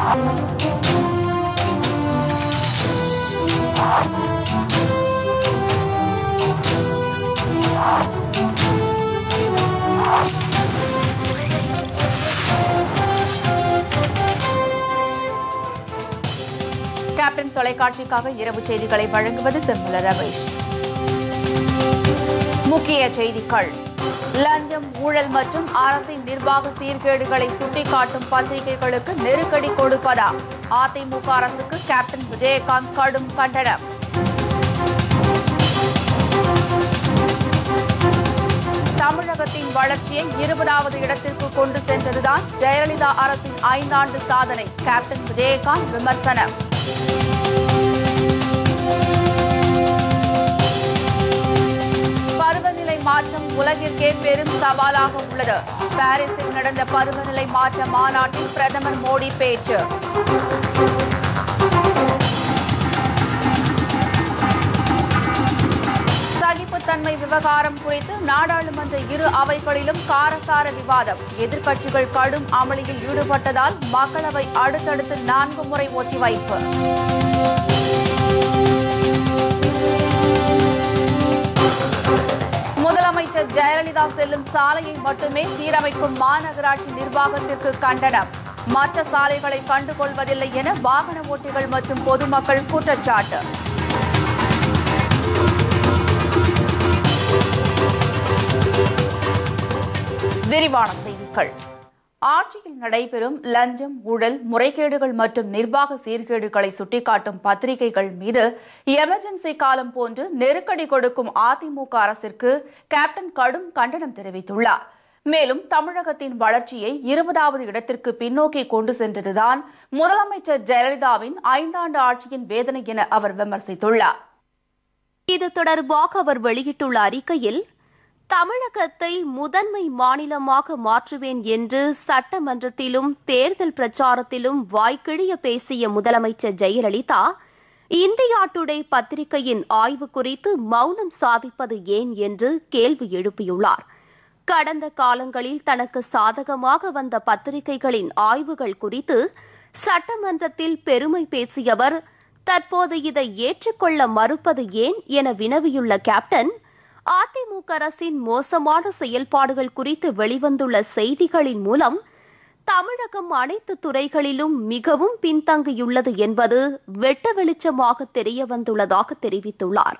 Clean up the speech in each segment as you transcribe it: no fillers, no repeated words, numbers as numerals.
Captain தொலைக்காட்சிக்காக இரவு செய்திகளை வழங்குவது செம்மல ரமேஷ். முக்கிய செய்திகள். லஞ்சம், ஊழல் மற்றும் அரசின் நிர்வாக சீர்கேடுகளை சுட்டிக்காட்டும் பத்திரிகைகளுக்கு நெருக்கடி கொடுப்பதா? அதிமுக அரசுக்கு கேப்டன் விஜயகாந்த் கடும் கண்டனம். தமிழகத்தின் வளர்ச்சியை 20வது இடத்திற்கு கொண்டு சென்றதுதான் ஜெயலலிதா அரசின் 5 ஆண்டு சாதனை. கேப்டன் விஜயகாந்த் விமர்சனம். பருவநிலை மாற்றம் உலகிற்கே பெரும் சவாலாக உள்ளது. பாரிஸில் நடந்த பருவநிலை மாற்ற மாநாட்டில் பிரதமர் மோடி பேச்சு. சகிப்புத்தன்மை விவகாரம் குறித்து நாடாளுமன்ற இரு அவைகளிலும் காரசார விவாதம். எதிர்க்கட்சிகள் கடும் அமளியில் ஈடுபட்டதால் மக்களவை அடுத்தடுத்து 4 முறை ஒத்திவைப்பு. முதலமைச்சர் ஜெயலலிதா செல்லும் சாலையை மட்டுமே சீரமைக்கும் மாநகராட்சி நிர்வாகத்திற்கு கண்டனம். மற்ற சாலைகளை கண்டுகொள்வதில்லை என வாகன ஓட்டிகள் மற்றும் பொதுமக்கள் குற்றச்சாட்டு. விரிவான செய்திகள். ஆட்சியில் நடைபெறும் லஞ்சம், ஊழல், முறைகேடுகள் மற்றும் நிர்வாக சீர்கேடுகளை சுட்டிக்காட்டும் பத்திரிகைகள் மீது எமர்ஜென்சி காலம் போன்று நெருக்கடி கொடுக்கும் அதிமுக அரசிற்கு கேப்டன் கடும் கண்டனம் தெரிவித்துள்ளார். மேலும் தமிழகத்தின் வளர்ச்சியை 20வது இடத்திற்கு பின்னோக்கி கொண்டு சென்றதுதான் முதலமைச்சர் ஜெயலலிதாவின் 5 ஆண்டு ஆட்சியின் வேதனை என அவர் விமர்சித்துள்ளார். இது தொடர்பாக அவர் வெளியிட்டுள்ள அறிக்கையில், தமிழகத்தை முதன்மை மாநிலமாக மாற்றுவேன் என்று சட்டமன்றத்திலும் தேர்தல் பிரச்சாரத்திலும் வாய்க்கிழிய பேசிய முதலமைச்சர் ஜெயலலிதா இந்தியா டுடே பத்திரிகையின் ஆய்வு குறித்து மௌனம் சாதிப்பது ஏன் என்று கேள்வி எழுப்பியுள்ளார். கடந்த காலங்களில் தனக்கு சாதகமாக வந்த பத்திரிகைகளின் ஆய்வுகள் குறித்து சட்டமன்றத்தில் பெருமை பேசியவர் தற்போது இதை ஏற்றுக்கொள்ள மறுப்பது ஏன் என வினவியுள்ள கேப்டன், அதிமுக அரசின் மோசமான செயல்பாடுகள் குறித்து வெளிவந்துள்ள செய்திகளின் மூலம் தமிழகம் அனைத்து துறைகளிலும் மிகவும் பின்தங்கியுள்ளது என்பது வெட்ட வெளிச்சமாக தெரிய வந்துள்ளதாக தெரிவித்துள்ளார்.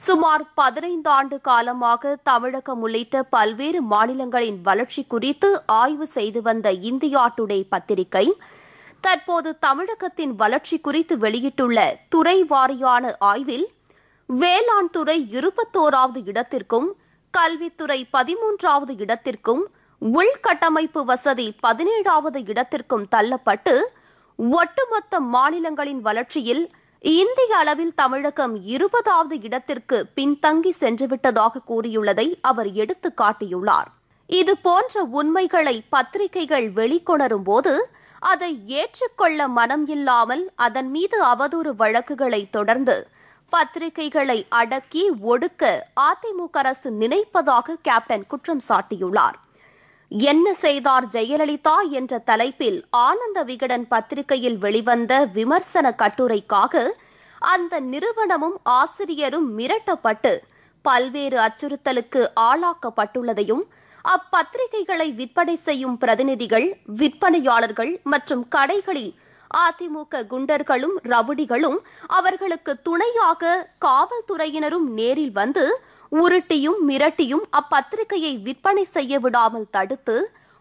சுமார் 15 ஆண்டு காலமாக தமிழகம் உள்ளிட்ட பல்வேறு மாநிலங்களின் வளர்ச்சி குறித்து ஆய்வு செய்து வந்த இந்தியா டுடே பத்திரிகை தற்போது தமிழகத்தின் வளர்ச்சி குறித்து வெளியிட்டுள்ள துறை வாரியான ஆய்வில் வேளாண் துறை 21வது இடத்திற்கும், கல்வித்துறை 13வது இடத்திற்கும், உள்கட்டமைப்பு வசதி 17வது இடத்திற்கும் தள்ளப்பட்டு ஒட்டுமொத்த மாநிலங்களின் வளர்ச்சியில் இந்திய அளவில் தமிழகம் 20வது இடத்திற்கு பின்தங்கி சென்றுவிட்டதாக கூறியுள்ளதை அவர் எடுத்து காட்டியுள்ளார். இதுபோன்ற உண்மைகளை பத்திரிகைகள் வெளிக்கொணரும் போது அதை ஏற்றுக்கொள்ள மனம் இல்லாமல் அதன் மீது அவதூறு வழக்குகளை தொடர்ந்து பத்திரிகைகளை அடக்கி ஒடுக்க அதிமுக அரசு நினைப்பதாக கேப்டன் குற்றம் சாட்டியுள்ளார். என்ன செய்தார் ஜெயலலிதா என்ற தலைப்பில் ஆனந்த விகடன் பத்திரிகையில் வெளிவந்த விமர்சன கட்டுரைக்காக அந்த நிறுவனமும் ஆசிரியரும் மிரட்டப்பட்டு பல்வேறு அச்சுறுத்தலுக்கு ஆளாக்கப்பட்டுள்ளதையும், அப்பத்திரிகைகளை விற்பனை செய்யும் பிரதிநிதிகள், விற்பனையாளர்கள் மற்றும் கடைகளில் அதிமுக குண்டர்களும் ரவுடிகளும் அவர்களுக்கு துணையாக காவல்துறையினரும் நேரில் வந்து உருட்டியும் மிரட்டியும் அப்பத்திரிகையை விற்பனை செய்ய விடாமல் தடுத்து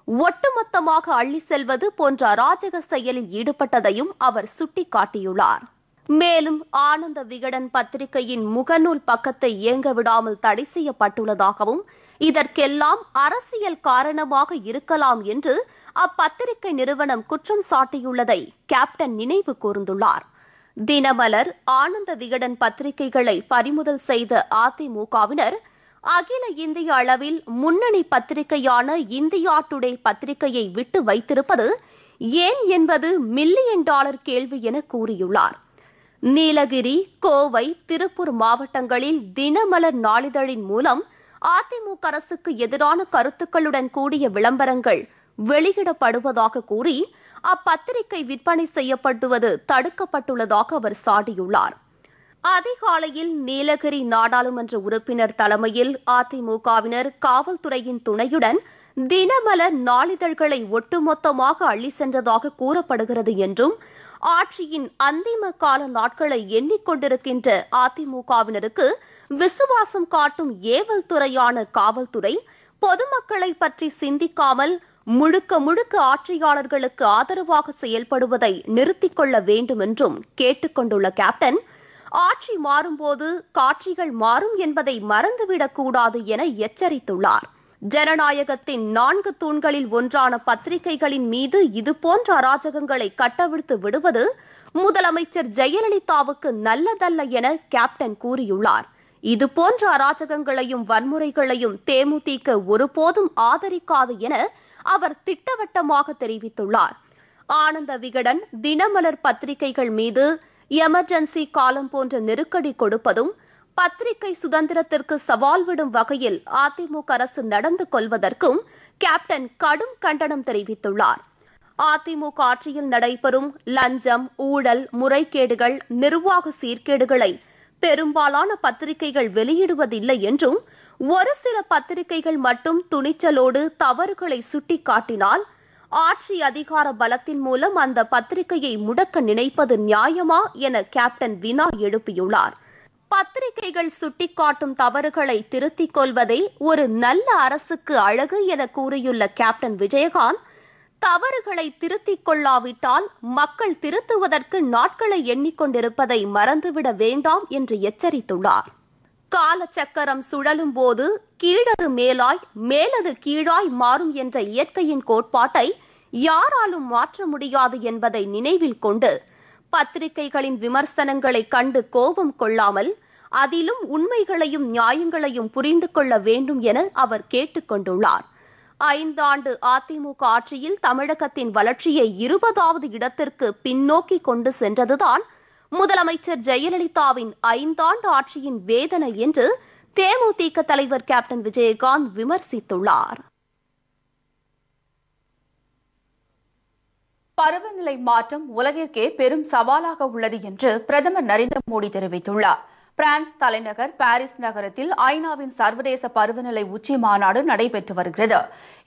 ஒட்டுமொத்தமாக அள்ளி செல்வது போன்ற அராஜக செயலில் ஈடுபட்டதையும் அவர் சுட்டிக்காட்டியுள்ளார். மேலும் ஆனந்த விகடன் பத்திரிகையின் முகநூல் பக்கத்தை இயங்க விடாமல் தடை செய்யப்பட்டுள்ளதாகவும், இதற்கெல்லாம் அரசியல் காரணமாக இருக்கலாம் என்று அப்பத்திரிகை நிறுவனம் குற்றம் சாட்டியுள்ளதை கேப்டன் நினைவு கூர்ந்துள்ளார். தினமலர், ஆனந்த விகடன் பத்திரிகைகளை பறிமுதல் செய்த அதிமுகவினர் அகில இந்திய அளவில் முன்னணி பத்திரிகையான இந்தியா டுடே பத்திரிகையை விட்டு வைத்திருப்பது ஏன் என்பது $1,000,000 கேள்வி என கூறியுள்ளார். நீலகிரி, கோவை, திருப்பூர் மாவட்டங்களில் தினமலர் நாளிதழின் மூலம் அதிமுக அரசுக்கு எதிரான கருத்துக்களுடன் கூடிய விளம்பரங்கள் வெளியிடப்படுவதாக கூறி அப்பத்திரிகை விற்பனை செய்யப்படுவது தடுக்கப்பட்டுள்ளதாக அவர் சாடியுள்ளார். அதிகாலையில் நீலகிரி நாடாளுமன்ற உறுப்பினர் தலைமையில் அதிமுகவினர் காவல்துறையின் துணையுடன் தினமலர் நாளிதழ்களை ஒட்டுமொத்தமாக அள்ளி சென்றதாக கூறப்படுகிறது என்றும், ஆட்சியின் அந்திம கால நாட்களை எண்ணிக்கொண்டிருக்கின்ற அதிமுகவினருக்கு விசுவாசம் காட்டும் ஏவல் துறையான காவல்துறை பொதுமக்களை பற்றி சிந்திக்காமல் முழுக்க முழுக்க ஆட்சியாளர்களுக்கு ஆதரவாக செயல்படுவதை நிறுத்திக் கொள்ள வேண்டும் என்றும் கேட்டுக் கொண்டுள்ள கேப்டன், ஆட்சி மாறும்போது காட்சிகள் மாறும் என்பதை மறந்துவிடக்கூடாது என எச்சரித்துள்ளார். ஜனநாயகத்தின் 4 தூண்களில் ஒன்றான பத்திரிகைகளின் மீது இதுபோன்ற அராஜகங்களை கட்டவிழ்த்து விடுவது முதலமைச்சர் ஜெயலலிதாவுக்கு நல்லதல்ல என கேப்டன் கூறியுள்ளார். இதுபோன்ற அராஜகங்களையும் வன்முறைகளையும் தேமுதிக ஒருபோதும் ஆதரிக்காது என அவர் திட்டவட்டமாக தெரிவித்துள்ளார். ஆனந்த விகடன், தினமலர் பத்திரிகைகள் மீது எமர்ஜென்சி காலம் போன்ற நெருக்கடி கொடுப்பதும், பத்திரிகை சுதந்திரத்திற்கு சவால் விடும் வகையில் அதிமுக அரசு நடந்து கொள்வதற்கும் கேப்டன் கடும் கண்டனம் தெரிவித்துள்ளார். அதிமுக ஆட்சியில் நடைபெறும் லஞ்சம், ஊழல், முறைகேடுகள், நிர்வாக சீர்கேடுகளை பெரும்பாலான பத்திரிகைகள் வெளியிடுவதில்லை என்றும், ஒரு சில பத்திரிகைகள் மட்டும் துணிச்சலோடு தவறுகளை சுட்டிக்காட்டினால் ஆட்சி அதிகார பலத்தின் மூலம் அந்த பத்திரிகையை முடக்க நினைப்பது நியாயமா என கேப்டன் வினா எழுப்பியுள்ளார். பத்திரிகைகள் சுட்டிக்காட்டும் தவறுகளை திருத்திக் கொள்வதே ஒரு நல்ல அரசுக்கு அழகு என கூறியுள்ள கேப்டன் விஜயகாந்த், தவறுகளை திருத்திக் கொள்ளாவிட்டால் மக்கள் திருத்துவதற்கு நாட்களை எண்ணிக்கொண்டிருப்பதை மறந்துவிட வேண்டாம் என்று எச்சரித்துள்ளார். காலச்சக்கரம் சுழலும் போது கீழது மேலாய் மேலது கீழாய் மாறும் என்ற இயற்கையின் கோட்பாட்டை யாராலும் மாற்ற முடியாது என்பதை நினைவில் கொண்டு பத்திரிகைகளின் விமர்சனங்களை கண்டு கோபம் கொள்ளாமல் அதிலும் உண்மைகளையும் நியாயங்களையும் புரிந்து கொள்ள வேண்டும் என அவர் கேட்டுக் கொண்டுள்ளார். 5 ஆண்டு அதிமுக ஆட்சியில் தமிழகத்தின் வளர்ச்சியை 20வது இடத்திற்கு பின்னோக்கி கொண்டு சென்றதுதான் முதலமைச்சர் ஜெயலலிதாவின் 5 ஆண்டு ஆட்சியின் வேதனை என்று தேமுதிக தலைவர் கேப்டன் விஜயகாந்த் விமர்சித்துள்ளார். பருவநிலை மாற்றம் உலகிற்கே பெரும் சவாலாக உள்ளது என்று பிரதமர் நரேந்திர மோடி தெரிவித்துள்ளார். பிரான்ஸ் தலைநகர் பாரிஸ் நகரத்தில் ஐநாவின் சர்வதேச பருவநிலை உச்சி மாநாடு நடைபெற்று வருகிறது.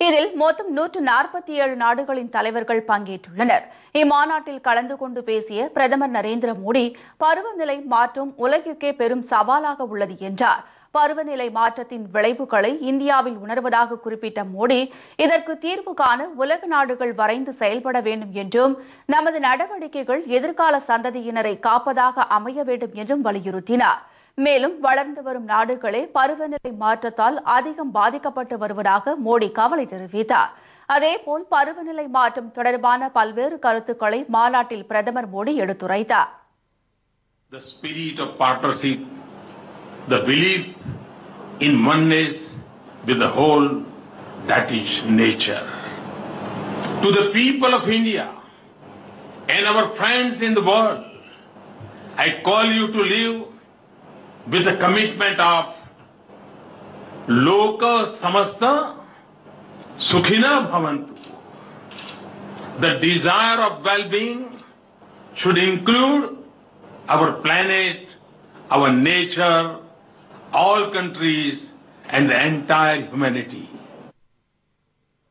இதில் மொத்தம் 147 நாடுகளின் தலைவர்கள் பங்கேற்றுள்ளனர். இம்மாநாட்டில் கலந்து கொண்டு பேசிய பிரதமர் நரேந்திர மோடி, பருவநிலை மாற்றம் உலகிற்கே பெரும் சவாலாக உள்ளது என்றார். பருவநிலை மாற்றத்தின் விளைவுகளை இந்தியாவில் உணர்வதாக குறிப்பிட்ட மோடி, இதற்கு தீர்வு காண உலக நாடுகள் வரைந்து செயல்பட வேண்டும் என்றும், நமது நடவடிக்கைகள் எதிர்கால சந்ததியினரை காப்பதாக அமைய வேண்டும் என்றும் வலியுறுத்தினார். மேலும் வளர்ந்து வரும் நாடுகளே பருவநிலை மாற்றத்தால் அதிகம் பாதிக்கப்பட்டு வருவதாக மோடி கவலை தெரிவித்தார். அதேபோல் பருவநிலை மாற்றம் தொடர்பான பல்வேறு கருத்துக்களை மாநாட்டில் பிரதமர் மோடி எடுத்துரைத்தார். The belief in oneness with the whole, that is nature. To the people of India and our friends in the world, I call you to live with the commitment of Loka Samasta Sukhina Bhavantu. The desire of well-being should include our planet, our nature, all countries and the entire humanity.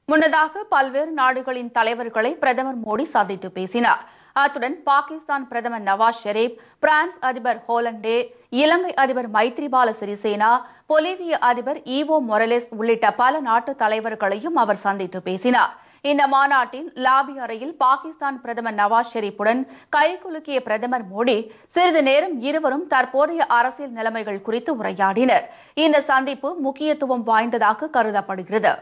முன்னதாக பல்வேறு நாடுகளின் தலைவர்களை பிரதமர் மோடி சந்தித்து பேசினார். அத்துடன் பாகிஸ்தான் பிரதமர் Nawaz Sharif, France அதிபர் ஹோலண்டே, இலங்கை அதிபர் மைத்ரிபால சிறிசேனா, பொலிவிய அதிபர் ஈவோ மொரலேஸ் உள்ளிட்ட பல நாட்டு தலைவர்களையும் அவர் சந்தித்து பேசினார். இந்த மாநாட்டின் லாபி அறையில் பாகிஸ்தான் பிரதமர் நவாஸ் ஷெரீப்புடன் கைகுலுக்கிய பிரதமர் மோடி சிறிது நேரம் இருவரும் தற்போதைய அரசியல் நிலைமைகள் குறித்து உரையாடினர். இந்த சந்திப்பு முக்கியத்துவம் வாய்ந்ததாக கருதப்படுகிறது.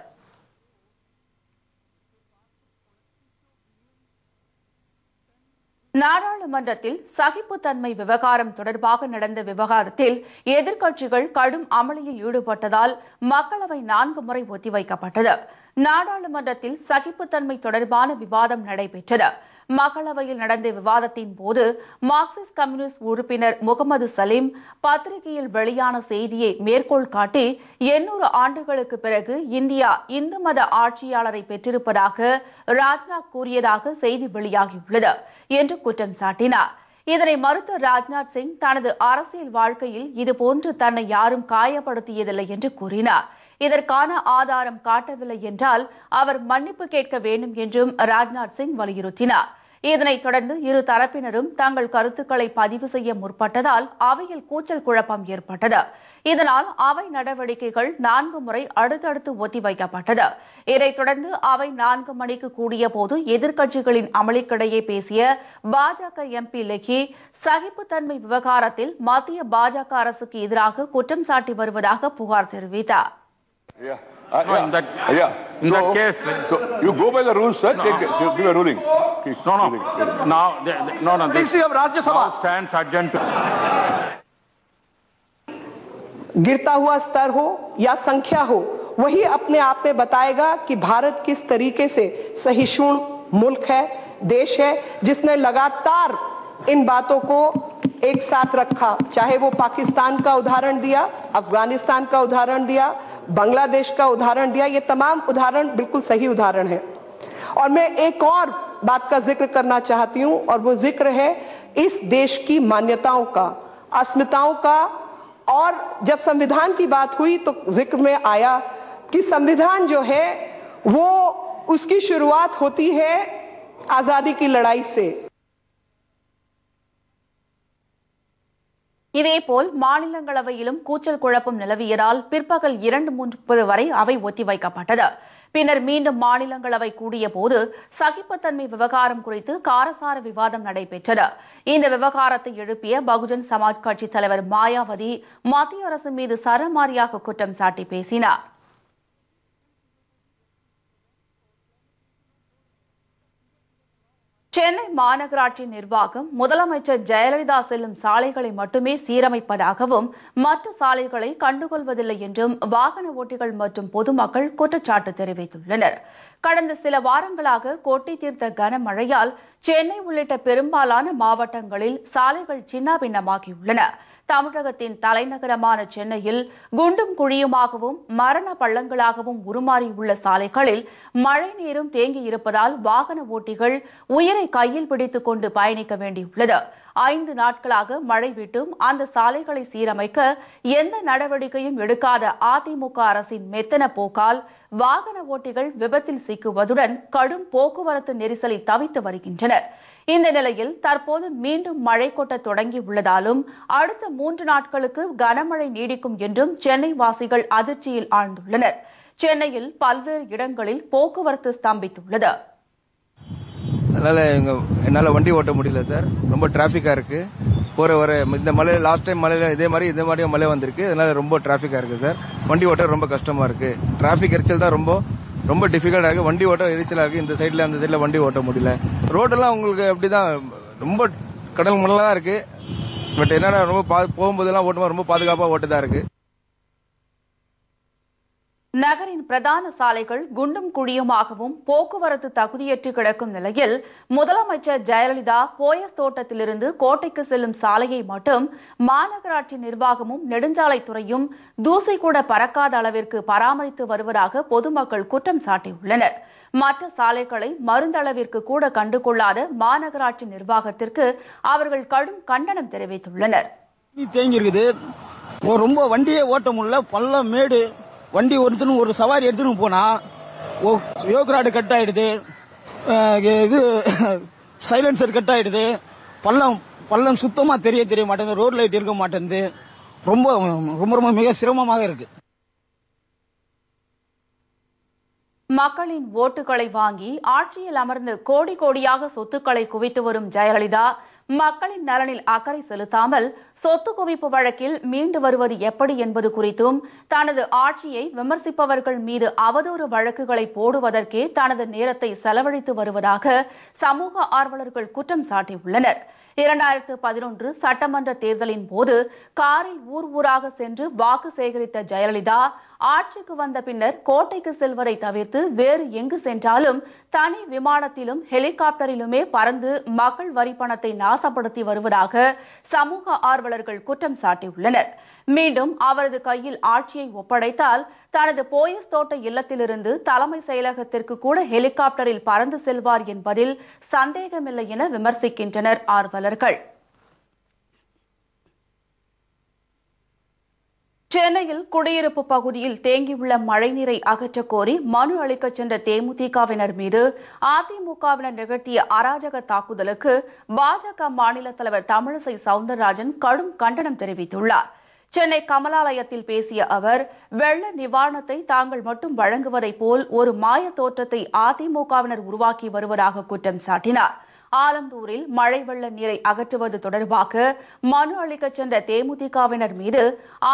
நாடாளுமன்றத்தில் சகிப்புத்தன்மை விவகாரம் தொடர்பாக நடந்த விவகாரத்தில் எதிர்க்கட்சிகள் கடும் அமளியில் ஈடுபட்டதால் மக்களவை 4 முறை ஒத்திவைக்கப்பட்டது. நாடாளுமன்றத்தில் சகிப்புத்தன்மை தொடர்பான விவாதம் நடைபெற்றது. மக்களவையில் நடந்த விவாதத்தின் போது மார்க்சிஸ்ட் கம்யூனிஸ்ட் உறுப்பினர் முகமது சலீம் பத்திரிகையில் வெளியான செய்தியை மேற்கோள் காட்டி 800 ஆண்டுகளுக்கு பிறகு இந்தியா இந்து மத ஆட்சியாளரை பெற்றிருப்பதாக ராஜ்நாத் கூறியதாக செய்தி வெளியாகியுள்ளது என்று குற்றம் சாட்டினார். இதனை மறுத்த ராஜ்நாத் சிங் தனது அரசியல் வாழ்க்கையில் இதுபோன்று தன்னை யாரும் காயப்படுத்தியதில்லை என்று கூறினார். இதற்கான ஆதாரம் காட்டவில்லை என்றால் அவர் மன்னிப்பு கேட்க வேண்டும் என்றும் ராஜ்நாத் சிங் வலியுறுத்தினார். இதனைத் தொடர்ந்து இரு தரப்பினரும் தங்கள் கருத்துக்களை பதிவு செய்ய முற்பட்டதால் அவையில் கூச்சல் குழப்பம் ஏற்பட்டது. இதனால் அவை நடவடிக்கைகள் 4 முறை அடுத்தடுத்து ஒத்திவைக்கப்பட்டது. இதைத் தொடர்ந்து அவை 4 மணிக்கு கூடிய போது எதிர்க்கட்சிகளின் அமளிக்கிடையே பேசிய பாஜக எம்பி லெக்கி சகிப்புத்தன்மை விவகாரத்தில் மத்திய பாஜக அரசுக்கு எதிராக குற்றம் சாட்டி வருவதாக புகார் தெரிவித்தார். In that case, so you go by the rules, sir. Give a ruling. No. This now stands adjourned. गिरता हुआ स्तर हो या संख्या हो, वही अपने आप में बताएगा कि भारत किस तरीके से सहिष्णु मुल्क है, देश है, जिसने लगातार इन बातों को एक साथ रखा. चाहे वो पाकिस्तान का उदाहरण दिया, अफगानिस्तान का उदाहरण दिया, बांग्लादेश का उदाहरण दिया. ये तमाम उदाहरण बिल्कुल सही उदाहरण है. और मैं एक और बात का जिक्र करना चाहती हूं, और वो जिक्र है इस देश की मान्यताओं का, अस्मिताओं का. और जब संविधान की बात हुई तो जिक्र में आया कि संविधान जो है वो उसकी शुरुआत होती है आजादी की लड़ाई से. இதேபோல் மாநிலங்களவையிலும் கூச்சல் குழப்பம் நிலவியதால் பிற்பகல் 2:30 வரை அவை ஒத்திவைக்கப்பட்டது. பின்னர் மீண்டும் மாநிலங்களவை கூடிய போது சகிப்புத்தன்மை விவகாரம் குறித்து காரசார விவாதம் நடைபெற்றது. இந்த விவகாரத்தை எழுப்பிய பகுஜன் சமாஜ் கட்சி தலைவர் மாயாவதி மத்திய அரசு மீது சரமாரியாக குற்றம் சாட்டி பேசினார். சென்னை மாநகராட்சி நிர்வாகம் முதலமைச்சர் ஜெயலலிதா செல்லும் சாலைகளை மட்டுமே சீரமைப்பதாகவும் மற்ற சாலைகளை கண்டுகொள்வதில்லை என்றும் வாகன ஓட்டிகள் மற்றும் பொதுமக்கள் குற்றச்சாட்டு தெரிவித்துள்ளனர். கடந்த சில வாரங்களாக கொட்டி தீர்த்த கனமழையால் சென்னை உள்ளிட்ட பெரும்பாலான மாவட்டங்களில் சாலைகள் சின்னாபின்னமாகியுள்ளன. தமிழகத்தின் தலைநகரமான சென்னையில் குண்டும் குழியுமாகவும் மரண பள்ளங்களாகவும் உருமாறியுள்ள சாலைகளில் மழை நீரும் தேங்கியிருப்பதால் வாகன ஓட்டிகள் உயிரை கையில் பிடித்துக் கொண்டு பயணிக்க வேண்டியுள்ளது. 5 நாட்களாக மழை விட்டும் அந்த சாலைகளை சீரமைக்க எந்த நடவடிக்கையும் எடுக்காத அதிமுக அரசின் மெத்தன போக்கால் வாகன ஓட்டிகள் விபத்தில் சிக்குவதுடன் கடும் போக்குவரத்து நெரிசலில் தவித்து வருகின்றனர். இந்த நிலையில் தற்போது மீண்டும் மழை கொட்ட தொடங்கியுள்ளதாலும் அடுத்த 3 நாட்களுக்கு கனமழை நீடிக்கும் என்றும் சென்னை வாசிகள் அதிர்ச்சியில் ஆழ்ந்துள்ளனர். சென்னையில் பல்வேறு இடங்களில் போக்குவரத்து ஸ்தம்பித்துள்ளது. என்னால வண்டி ஓட்ட முடியல சார். ரொம்ப டிராபிக்கா இருக்கு. போற வர இந்த மழை லாஸ்ட் டைம் மழையில இதே மாதிரி மழை வந்திருக்கு. அதனால ரொம்ப டிராபிக்கா இருக்கு சார். வண்டி ஓட்ட ரொம்ப கஷ்டமா இருக்கு. டிராபிக் எரிச்சல் தான் ரொம்ப டிஃபிகல்ட்டா இருக்கு. வண்டி ஓட்ட எரிச்சலா இருக்கு. இந்த சைட்ல அந்த சைட்ல வண்டி ஓட்ட முடியல. ரோடெல்லாம் உங்களுக்கு அப்படிதான் ரொம்ப கடல் மணலா தான் இருக்கு. பட் என்னன்னா ரொம்ப போகும்போதெல்லாம் ஓட்டுமா ரொம்ப பாதுகாப்பா ஓட்டுதான் இருக்கு. நகரின் பிரதான சாலைகள் குண்டும் குழியுமாகவும் போக்குவரத்து தகுதியற்று கிடக்கும் நிலையில் முதலமைச்சர் ஜெயலலிதா போயஸ் தோட்டத்திலிருந்து கோட்டைக்கு செல்லும் சாலையை மட்டும் மாநகராட்சி நிர்வாகமும் நெடுஞ்சாலைத்துறையும் தூசி கூட பறக்காத அளவிற்கு பராமரித்து வருவதாக பொதுமக்கள் குற்றம் சாட்டியுள்ளனர். மற்ற சாலைகளை மருந்தளவிற்கு கூட கண்டுகொள்ளாத மாநகராட்சி நிர்வாகத்திற்கு அவர்கள் கடும் கண்டனம் தெரிவித்துள்ளனர். ரொம்ப வண்டியே ஓட்ட முடியல. பள்ளம் மேடு வண்டி ஒரு சவாரி எடுத்துன்னு போனா யோகராடு கட் ஆயிடுது, இது சைலன்சர் கட் ஆயிடுது, பள்ளம் சுத்தமா தெரிய மாட்டேங்குது, ரோட் லைட் இருக்க மாட்டேங்குது. ரொம்ப ரொம்ப ரொம்ப மிக சிரமமாக இருக்கு. மக்களின் ஓட்டுகளை வாங்கி ஆட்சியில் அமர்ந்து கோடி கோடியாக சொத்துக்களை குவித்து வரும் ஜெயலலிதா மக்களின் நலனில் அக்கறை செலுத்தாமல் சொத்து குவிப்பு வழக்கில் மீண்டு வருவது எப்படி என்பது குறித்தும் தனது ஆட்சியை விமர்சிப்பவர்கள் மீது அவதூறு வழக்குகளை போடுவதற்கே தனது நேரத்தை செலவழித்து வருவதாக சமூக ஆர்வலர்கள் குற்றம் சாட்டியுள்ளனர். 2011 சட்டமன்ற தேர்தலின் போது காரில் ஊர் ஊராக சென்று வாக்கு சேகரித்த ஜெயலலிதா ஆட்சிக்கு வந்த பின்னர் கோட்டைக்கு செல்வதை தவிர்த்து வேறு எங்கு சென்றாலும் தனி விமானத்திலும் ஹெலிகாப்டரிலுமே பறந்து மக்கள் வரி பணத்தை நாசப்படுத்தி வருவதாக சமூக ஆர்வலர்கள் குற்றம் சாட்டியுள்ளனர். மீண்டும் அவரது கையில் ஆட்சியை ஒப்படைத்தால் தனது போயஸ் தோட்ட இல்லத்திலிருந்து தலைமை செயலகத்திற்கு கூட ஹெலிகாப்டரில் பறந்து செல்வார் என்பதில் சந்தேகமில்லை என விமர்சிக்கின்றனர் ஆர்வலர்கள். சென்னையில் குடியிருப்பு பகுதியில் தேங்கியுள்ள மழைநீரை அகற்றக் கோரி மனு அளிக்கச் சென்ற தேமுதிகவினர் மீது அதிமுகவினர் நிகழ்த்திய அராஜக தாக்குதலுக்கு பாஜக மாநில தலைவர் தமிழிசை சவுந்தரராஜன் கடும் கண்டனம் தெரிவித்துள்ளார். சென்னை கமலாலயத்தில் பேசிய அவர், வெள்ள நிவாரணத்தை தாங்கள் மட்டும் வழங்குவதைப் போல் ஒரு மாய தோற்றத்தை அதிமுகவினர் உருவாக்கி வருவதாக குற்றம் சாட்டினார். ஆலந்தூரில் மழை வெள்ள நீரை அகற்றுவது தொடர்பாக மனு அளிக்கச் சென்ற தேமுதிகவினர் மீது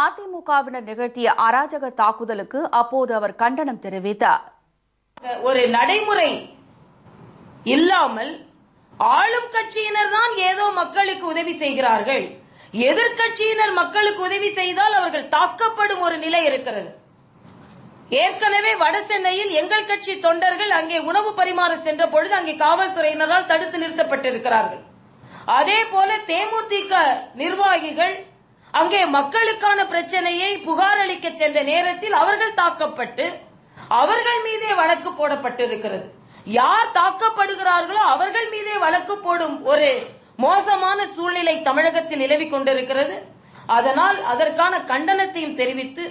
அதிமுகவினர் நிகழ்த்திய அராஜக தாக்குதலுக்கு அப்போது அவர் கண்டனம் தெரிவித்தார். ஒரு நடைமுறை இல்லாமல் ஆளும் கட்சியினர் தான் ஏதோ மக்களுக்கு உதவி செய்கிறார்கள், எதிர்க்கட்சியினர் மக்களுக்கு உதவி செய்தால் அவர்கள் தாக்கப்படும் ஒரு நிலை இருக்கிறது. ஏற்கனவே வட சென்னையில் எங்கள் கட்சி தொண்டர்கள் அங்கே உணவு பரிமாற சென்ற பொழுது அங்கே காவல்துறையினரால் தடுத்து நிறுத்தப்பட்டிருக்கிறார்கள். அதே போல தேமுதிக நிர்வாகிகள் அங்கே மக்களுக்கான பிரச்சனையை புகார் அளிக்க சென்ற நேரத்தில் அவர்கள் தாக்கப்பட்டு அவர்கள் மீதே வழக்கு போடப்பட்டிருக்கிறது. யார் தாக்கப்படுகிறார்களோ அவர்கள் மீதே வழக்கு போடும் ஒரு மோசமான சூழ்நிலை தமிழகத்தில் நிலவிக் கொண்டிருக்கிறது. அதனால் அதற்கான கண்டனத்தையும் தெரிவித்து,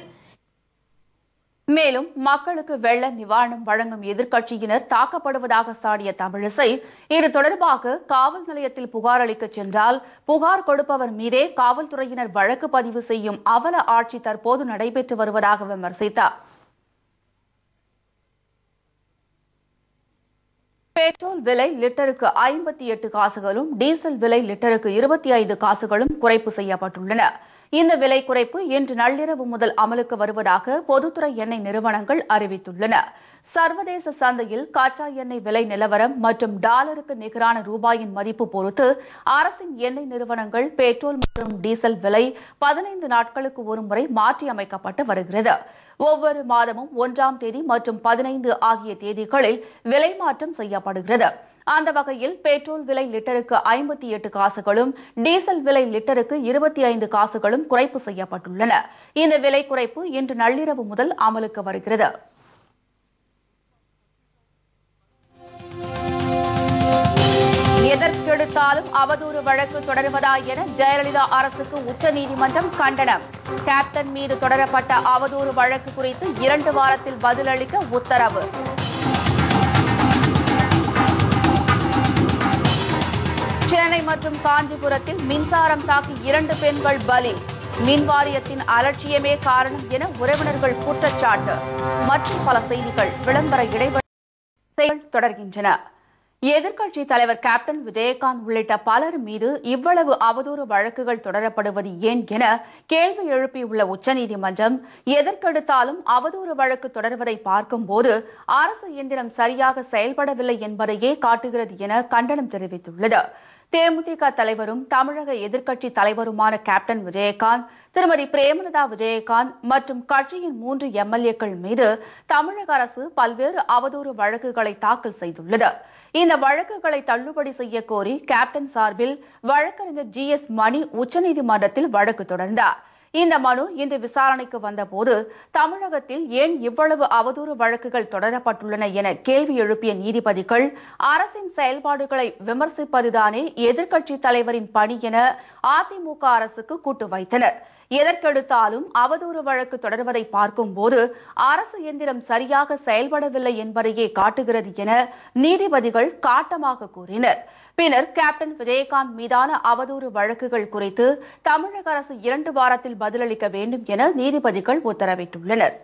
மேலும் மக்களுக்கு வெள்ள நிவாரணம் வழங்கும் எதிர்க்கட்சியினர் தாக்கப்படுவதாக சாடிய தமிழிசை, இது தொடர்பாக காவல் நிலையத்தில் புகார் அளிக்கச் சென்றால் புகார் கொடுப்பவர் மீதே காவல்துறையினர் வழக்கு பதிவு செய்யும் அவல ஆட்சி தற்போது நடைபெற்று வருவதாக விமர்சித்தார். பெட்ரோல் விலை லிட்டருக்கு 58 காசுகளும் டீசல் விலை லிட்டருக்கு 25 காசுகளும் குறைப்பு செய்யப்பட்டுள்ளன. இந்த விலை குறைப்பு இன்று நள்ளிரவு முதல் அமலுக்கு வருவதாக பொதுத்துறை எண்ணெய் நிறுவனங்கள் அறிவித்துள்ளன. சர்வதேச சந்தையில் கச்சா எண்ணெய் விலை நிலவரம் மற்றும் டாலருக்கு நிகரான ரூபாயின் மதிப்பு பொறுத்து அரசின் எண்ணெய் நிறுவனங்கள் பெட்ரோல் மற்றும் டீசல் விலை 15 நாட்களுக்கு ஒருமுறை மாற்றியமைக்கப்பட்டு வருகிறது. ஒவ்வொரு மாதமும் 1ஆம் தேதி மற்றும் 15 ஆகிய தேதிகளில் விலை மாற்றம் செய்யப்படுகிறது. அந்த வகையில் பெட்ரோல் விலை லிட்டருக்கு 58 காசுகளும் டீசல் விலை லிட்டருக்கு 25 காசுகளும் குறைப்பு செய்யப்பட்டுள்ளன. இந்த விலை குறைப்பு இன்று நள்ளிரவு முதல் அமலுக்கு வருகிறது. எதற்கெடுத்தாலும் அவதூறு வழக்கு தொடருவதா என ஜெயலலிதா அரசுக்கு உச்சநீதிமன்றம் கண்டனம். கேப்டன் மீது தொடரப்பட்ட அவதூறு வழக்கு குறித்து 2 வாரத்தில் பதிலளிக்க உத்தரவு. சென்னை மற்றும் காஞ்சிபுரத்தில் மின்சாரம் தாக்கி 2 பெண்கள் பலி. மின்வாரியத்தின் அலட்சியமே காரணம் என உறவினர்கள் குற்றச்சாட்டு. மற்றும் பல செய்திகள் விளம்பர இடைவெளி தொடர்கின்றன. எதிர்க்கட்சித் தலைவர் கேப்டன் விஜயகாந்த் உள்ளிட்ட பலர் மீது இவ்வளவு அவதூறு வழக்குகள் தொடரப்படுவது ஏன் என கேள்வி எழுப்பியுள்ள உச்சநீதிமன்றம், எதற்கெடுத்தாலும் அவதூறு வழக்கு தொடர்வதை பார்க்கும்போது அரசு இயந்திரம் சரியாக செயல்படவில்லை என்பதையே காட்டுகிறது என கண்டனம் தெரிவித்துள்ளது. தேமுதிக தலைவரும் தமிழக எதிர்க்கட்சி தலைவருமான கேப்டன் விஜயகாந்த், திருமதி பிரேமலதா விஜயகாந்த் மற்றும் கட்சியின் 3 எம்எல்ஏக்கள் மீது தமிழக அரசு பல்வேறு அவதூறு வழக்குகளை தாக்கல் செய்துள்ளது. இந்த வழக்குகளை தள்ளுபடி செய்ய கோரி கேப்டன் சார்பில் வழக்கறிஞர் GS மணி உச்சநீதிமன்றத்தில் வழக்கு தொடர்ந்தார். இந்த மனு இன்று விசாரணைக்கு வந்தபோது தமிழகத்தில் ஏன் இவ்வளவு அவதூறு வழக்குகள் தொடரப்பட்டுள்ளன என கேள்வி எழுப்பிய நீதிபதிகள், அரசின் செயல்பாடுகளை விமர்சிப்பதுதானே எதிர்க்கட்சித் தலைவரின் பணி என அதிமுக அரசுக்கு கூட்டு வைத்தனர். எதற்கெடுத்தாலும் அவதூறு வழக்கு தொடர்வதை பார்க்கும்போது அரசு இயந்திரம் சரியாக செயல்படவில்லை என்பதையே காட்டுகிறது என நீதிபதிகள் காட்டமாக கூறினர். பின்னர் கேப்டன் விஜயகாந்த் மீதான அவதூறு வழக்குகள் குறித்து தமிழக அரசு 2 வாரத்தில் பதிலளிக்க வேண்டும் என நீதிபதிகள் உத்தரவிட்டுள்ளனர்.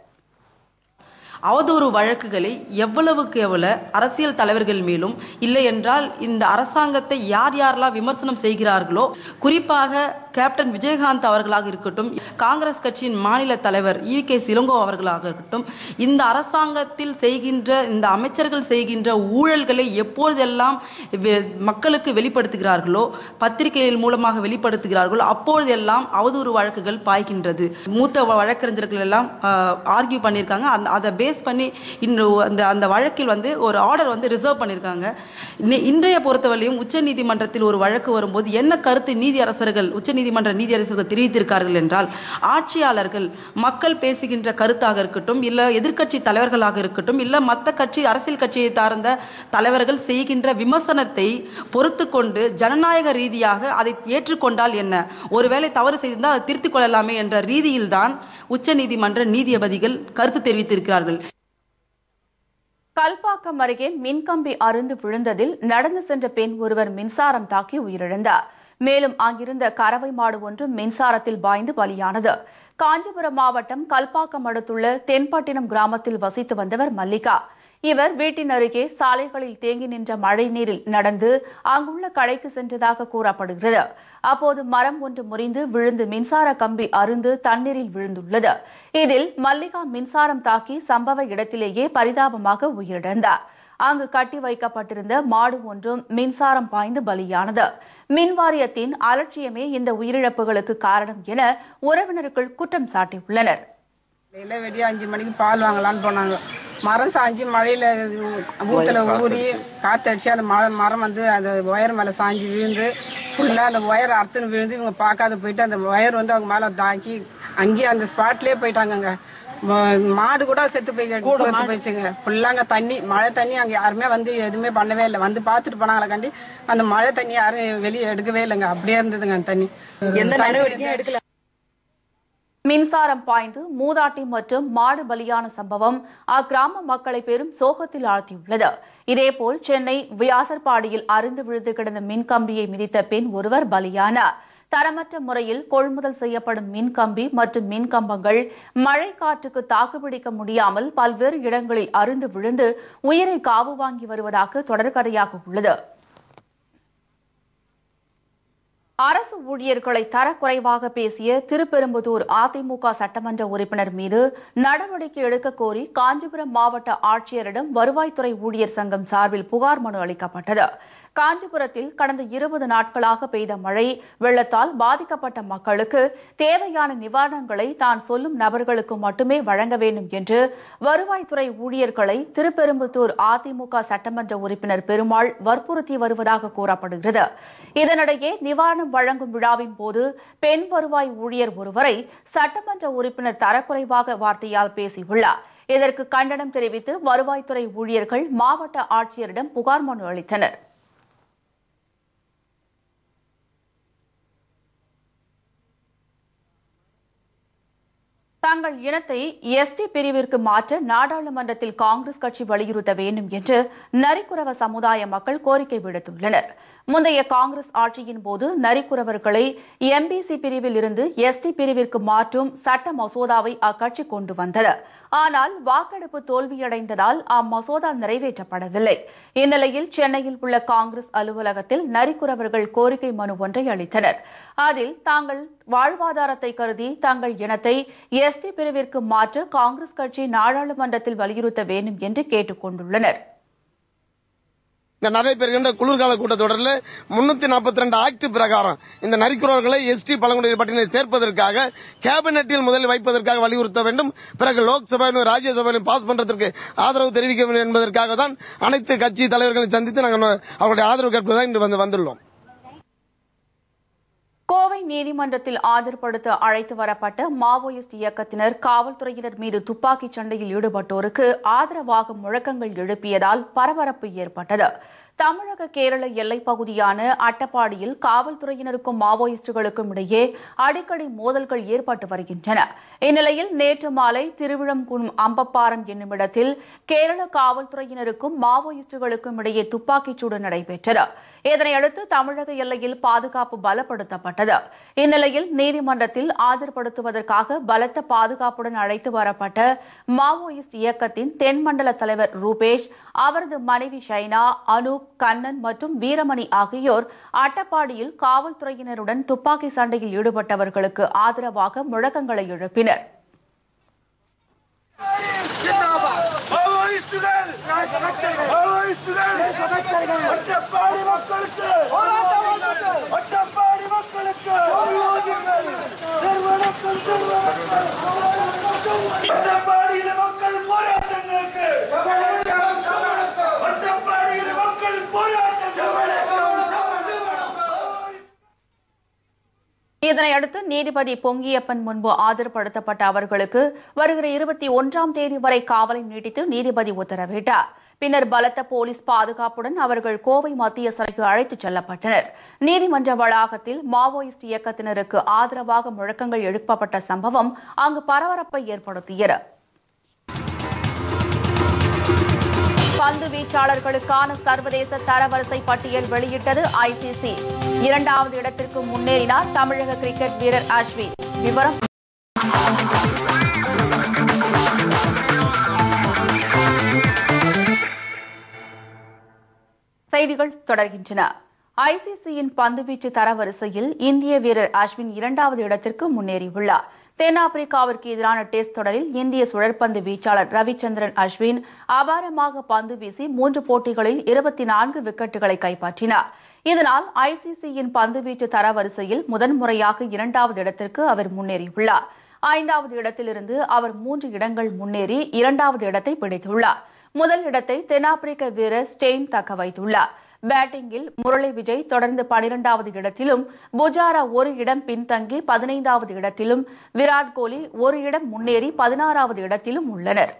அவதூறு வழக்குகளை எவ்வளவுக்கு எவ்வளவு அரசியல் தலைவர்கள் மேலும் இல்லை என்றால் இந்த அரசாங்கத்தை யார் யாரெல்லாம் விமர்சனம் செய்கிறார்களோ, குறிப்பாக கேப்டன் விஜயகாந்த் அவர்களாக இருக்கட்டும், காங்கிரஸ் கட்சியின் மாநில தலைவர் EK சிலங்கோ அவர்களாக இருக்கட்டும், இந்த அரசாங்கத்தில் செய்கின்ற இந்த அமைச்சர்கள் செய்கின்ற ஊழல்களை எப்பொழுதெல்லாம் மக்களுக்கு வெளிப்படுத்துகிறார்களோ, பத்திரிகைகள் மூலமாக வெளிப்படுத்துகிறார்களோ, அப்பொழுதெல்லாம் அவதூறு வழக்குகள் பாய்கின்றது. மூத்த வழக்கறிஞர்கள் எல்லாம் ஆர்கியூ பண்ணியிருக்காங்க. அதை பேஸ் பண்ணி அந்த வழக்கில் ஒரு ஆர்டர் ரிசர்வ் பண்ணியிருக்காங்க. இன்றைய பொறுத்தவரையும் உச்சநீதிமன்றத்தில் ஒரு வழக்கு வரும்போது என்ன கருத்து உச்சநீதிமன்ற நீதியரசர்கள் தெரிவித்திருக்கார்கள் என்றால், ஆட்சியாளர்கள் மக்கள் பேசுகின்ற கருத்தாக இருக்கட்டும், இல்ல எதிர்க்கட்சி தலைவர்களாக இருக்கட்டும், இல்ல மற்ற கட்சி அரசியல் கட்சியை சார்ந்த தலைவர்கள் செய்கின்ற விமர்சனத்தை பொறுத்து கொண்டு ஜனநாயக ரீதியாக அதை ஏற்றுக்கொண்டால் என்ன, ஒருவேளை தவறு செய்திருந்தால் அதை திருத்திக் கொள்ளலாமே என்ற ரீதியில்தான் உச்சநீதிமன்ற நீதிபதிகள் கருத்து தெரிவித்திருக்கிறார்கள். கல்பாக்கம் அருகே மின்கம்பி அறுந்து விழுந்ததில் நடந்து சென்ற பெண் ஒருவர் மின்சாரம் தாக்கி உயிரிழந்தார். மேலும் அங்கிருந்த கறவை மாடு ஒன்று மின்சாரத்தில் பாய்ந்து பலியானது. காஞ்சிபுரம் மாவட்டம் கல்பாக்கம் அடுத்துள்ள தென்பட்டினம் கிராமத்தில் வசித்து வந்தவர் மல்லிகா. இவர் வீட்டின் அருகே சாலைகளில் தேங்கி நின்ற மழை நீரில் நடந்து அங்குள்ள கடைக்கு சென்றதாக கூறப்படுகிறது. அப்போது மரம் ஒன்று முறிந்து விழுந்து மின்சார கம்பி அறுந்து தண்ணீரில் விழுந்துள்ளது. இதில் மல்லிகா மின்சாரம் தாக்கி சம்பவ இடத்திலேயே பரிதாபமாக உயிரிழந்தார். அங்கு கட்டி வைக்கப்பட்டிருந்த மாடு ஒன்றும் மின்சாரம் பாய்ந்து பலியானது. மின்வாரியத்தின் அலட்சியமே இந்த உயிரிழப்புகளுக்கு காரணம் என உறவினர்கள் குற்றம் சாட்டியுள்ளனர். 5 மணிக்கு பால் வாங்கலான்னு போனாங்க. மரம் சாஞ்சி மழையில ஊத்துல ஊறி காத்தடிச்சு அந்த மரம் அந்த ஒயர் மேல சாஞ்சி விழுந்து ஃபுல்லா அந்த ஒயர் அறுத்துன்னு விழுந்து இவங்க பார்க்காத போயிட்டு அந்த ஒயர் அவங்க மேல தாக்கி அங்கேயே அந்த ஸ்பாட்லயே போயிட்டாங்க. மாடு கூட செத்து போயிடுச்சுங்க. ஃபுல்லாங்க தண்ணி, மழை தண்ணி. அங்க யாருமே எதுவுமே பண்ணவே இல்லை. பார்த்துட்டு போனாங்களா கண்டி அந்த மழை தண்ணி யாரும் வெளியே எடுக்கவே இல்லைங்க. அப்படியே இருந்ததுங்க அந்த தண்ணி. எந்த நடவடிக்கையும் எடுக்கல. மின்சாரம் பாய்ந்து மூதாட்டி மற்றும் மாடு பலியான சம்பவம் அக்கிராம மக்களை பெரும் சோகத்தில் ஆழ்த்தியுள்ளது. இதேபோல் சென்னை வியாசர்பாடியில் அறுந்து விழுந்து கிடந்த மின்கம்பியை மிதித்த பெண் ஒருவர் பலியானார். தரமற்ற முறையில் கொள்முதல் செய்யப்படும் மின்கம்பி மற்றும் மின்கம்பங்கள் மழை காற்றுக்கு தாக்குப்பிடிக்க முடியாமல் பல்வேறு இடங்களில் அறுந்து விழுந்து உயிரை காவு வாங்கி வருவதாக தொடர்கதையாக உள்ளது. அரசு ஊழியர்களை தரக்குறைவாக பேசிய திருப்பெரும்புதூர் அதிமுக சட்டமன்ற உறுப்பினர் மீது நடவடிக்கை எடுக்க கோரி காஞ்சிபுரம் மாவட்ட ஆட்சியரிடம் வருவாய்த்துறை ஊழியர் சங்கம் சார்பில் புகார் மனு அளிக்கப்பட்டது. காஞ்சிபுரத்தில் கடந்த 20 நாட்களாக பெய்த மழை வெள்ளத்தால் பாதிக்கப்பட்ட மக்களுக்கு தேவையான நிவாரணங்களை தான் சொல்லும் நபர்களுக்கு மட்டுமே வழங்க வேண்டும் என்று வருவாய்த்துறை ஊழியர்களை திருப்பெரும்புத்தூர் அதிமுக சட்டமன்ற உறுப்பினர் பெருமாள் வற்புறுத்தி வருவதாக கூறப்படுகிறது. இதனிடையே நிவாரணம் வழங்கும் விழாவின் போது பெண் வருவாய் ஊழியர் ஒருவரை சட்டமன்ற உறுப்பினர் தரக்குறைவாக வார்த்தையால் பேசியுள்ளார். இதற்கு கண்டனம் தெரிவித்து வருவாய்த்துறை ஊழியர்கள் மாவட்ட ஆட்சியரிடம் புகார் மனு அளித்தனர். தங்கள் இனத்தை எஸ்டி பிரிவிற்கு மாற்ற நாடாளுமன்றத்தில் காங்கிரஸ் கட்சி வலியுறுத்த வேண்டும் என்று நரிக்குறவ சமுதாய மக்கள் கோரிக்கை விடுத்துள்ளனர். முந்தைய காங்கிரஸ் ஆட்சியின் போது நரிக்குறவர்களை எம்பிசி பிரிவில் இருந்து எஸ்டி பிரிவிற்கு மாற்றும் சட்ட மசோதாவை அக்கட்சி கொண்டு வந்தது. ஆனால் வாக்கெடுப்பு தோல்வியடைந்ததால் அம்மசோதா நிறைவேற்றப்படவில்லை. இந்நிலையில் சென்னையில் உள்ள காங்கிரஸ் அலுவலகத்தில் நரிக்குறவர்கள் கோரிக்கை மனு ஒன்றை அளித்தனர். அதில் தாங்கள் வாழ்வாதாரத்தை கருதி தங்கள் இனத்தை எஸ்டி பிரிவிற்கு மாற்ற காங்கிரஸ் கட்சி நாடாளுமன்றத்தில் வலியுறுத்த வேண்டும் என்று கேட்டுக் கொண்டுள்ளனர். நடைபெறுகின்ற குளிர்கால கூட்டத்தொடரில் 342 ஆக்ட் பிரகாரம் இந்த நரிக்குறவர்களை எஸ்டி பழங்குடியினர் பட்டியலில் சேர்ப்பதற்காக கேபினெட்டில் முதலில் வைப்பதற்காக வலியுறுத்த வேண்டும். பிறகு லோக்சபையிலும் ராஜ்யசபையிலும் பாஸ் பண்றதற்கு ஆதரவு தெரிவிக்க வேண்டும் என்பதற்காக தான் அனைத்து கட்சி தலைவர்களை சந்தித்து நாங்கள் அவருடைய ஆதரவு கேட்பதாக இன்று வந்துள்ளோம். கோவை நீதிமன்றத்தில் ஆஜர்படுத்த அழைத்து வரப்பட்ட மாவோயிஸ்ட் இயக்கத்தினர் காவல்துறையினர் மீது துப்பாக்கிச் சண்டையில் ஈடுபட்டோருக்கு ஆதரவாக முழக்கங்கள் எழுப்பியதால் பரபரப்பு ஏற்பட்டது. தமிழக கேரள எல்லைப் பகுதியான அட்டப்பாடியில் காவல்துறையினருக்கும் மாவோயிஸ்டுகளுக்கும் இடையே அடிக்கடி மோதல்கள் ஏற்பட்டு வருகின்றன. இந்நிலையில் நேற்று மாலை திருவிழம்குளம் அம்பப்பாரம் என்னுமிடத்தில் கேரள காவல்துறையினருக்கும் மாவோயிஸ்டுகளுக்கும் இடையே துப்பாக்கிச்சூடு நடைபெற்றது. இதனையடுத்து தமிழக எல்லையில் பாதுகாப்பு பலப்படுத்தப்பட்டது. இந்நிலையில் நீதிமன்றத்தில் ஆஜர்படுத்துவதற்காக பலத்த பாதுகாப்புடன் அழைத்து வரப்பட்ட மாவோயிஸ்ட் இயக்கத்தின் தென்மண்டல தலைவர் ரூபேஷ், அவரது மனைவி ஷைனா, அனூப், கண்ணன் மற்றும் வீரமணி ஆகியோர் அட்டப்பாடியில் காவல்துறையினருடன் துப்பாக்கி சண்டையில் ஈடுபட்டவர்களுக்கு ஆதரவாக முழக்கங்களை எழுப்பினர். இதனையடுத்து நீதிபதி பொங்கியப்பன் முன்பு ஆஜர்படுத்தப்பட்ட அவர்களுக்கு வருகிற 21ஆம் தேதி வரை காவலை நீட்டித்து நீதிபதி உத்தரவிட்டார். பின்னர் பலத்த போலீஸ் பாதுகாப்புடன் அவர்கள் கோவை மத்திய சிறைக்கு அழைத்துச் செல்லப்பட்டனர். நீதிமன்ற வளாகத்தில் மாவோயிஸ்ட் இயக்கத்தினருக்கு ஆதரவாக முழக்கங்கள் எழுப்பப்பட்ட சம்பவம் அங்கு பரபரப்பை ஏற்படுத்தியது. பந்து வீச்சாளர்களுக்கான சர்வதேச தரவரிசை பட்டியல் வெளியிட்டது ICC. 2வது இடத்திற்கு முன்னேறினார் தமிழக கிரிக்கெட் வீரர் அஸ்வின். விவரம் செய்திகள் தொடர்கின்றன. ICCயின் பந்துவீச்சு தரவரிசையில் இந்திய வீரர் அஸ்வின் 2வது இடத்திற்கு முன்னேறியுள்ளார். தென்னாப்பிரிக்காவிற்கு எதிரான டெஸ்ட் தொடரில் இந்திய சுழற்பந்து வீச்சாளர் ரவிச்சந்திரன் அஸ்வின் அபாரமாக பந்து வீசி 3 போட்டிகளில் 24 விக்கெட்டுகளை கைப்பற்றினார். இதனால் ICCயின் பந்துவீச்சு தரவரிசையில் முதன்முறையாக 2வது இடத்திற்கு அவர் முன்னேறியுள்ளார். 5வது இடத்திலிருந்து அவர் 3 இடங்கள் முன்னேறி 2வது இடத்தை பிடித்துள்ளார். முதல் இடத்தை தென்னாப்பிரிக்க வீரர் ஸ்டெயின் தக்க வைத்துள்ளார். பேட்டிங்கில் முரளி விஜய் தொடர்ந்து 12வது இடத்திலும், புஜாரா ஒரு இடம் பின்தங்கி 15வது இடத்திலும், விராட் கோலி ஒரு இடம் முன்னேறி 16வது இடத்திலும் உள்ளனர்.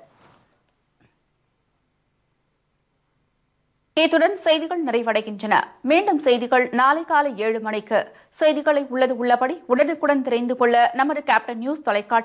இத்துடன் செய்திகள் நிறைவடைகின்றன. மீண்டும் செய்திகள் நாளை காலை 7 மணிக்கு. செய்திகளை உள்ளது உள்ளபடி உடனுக்குடன் தெரிந்து கொள்ள நமது கேப்டன் நியூஸ் தொலைக்காட்சி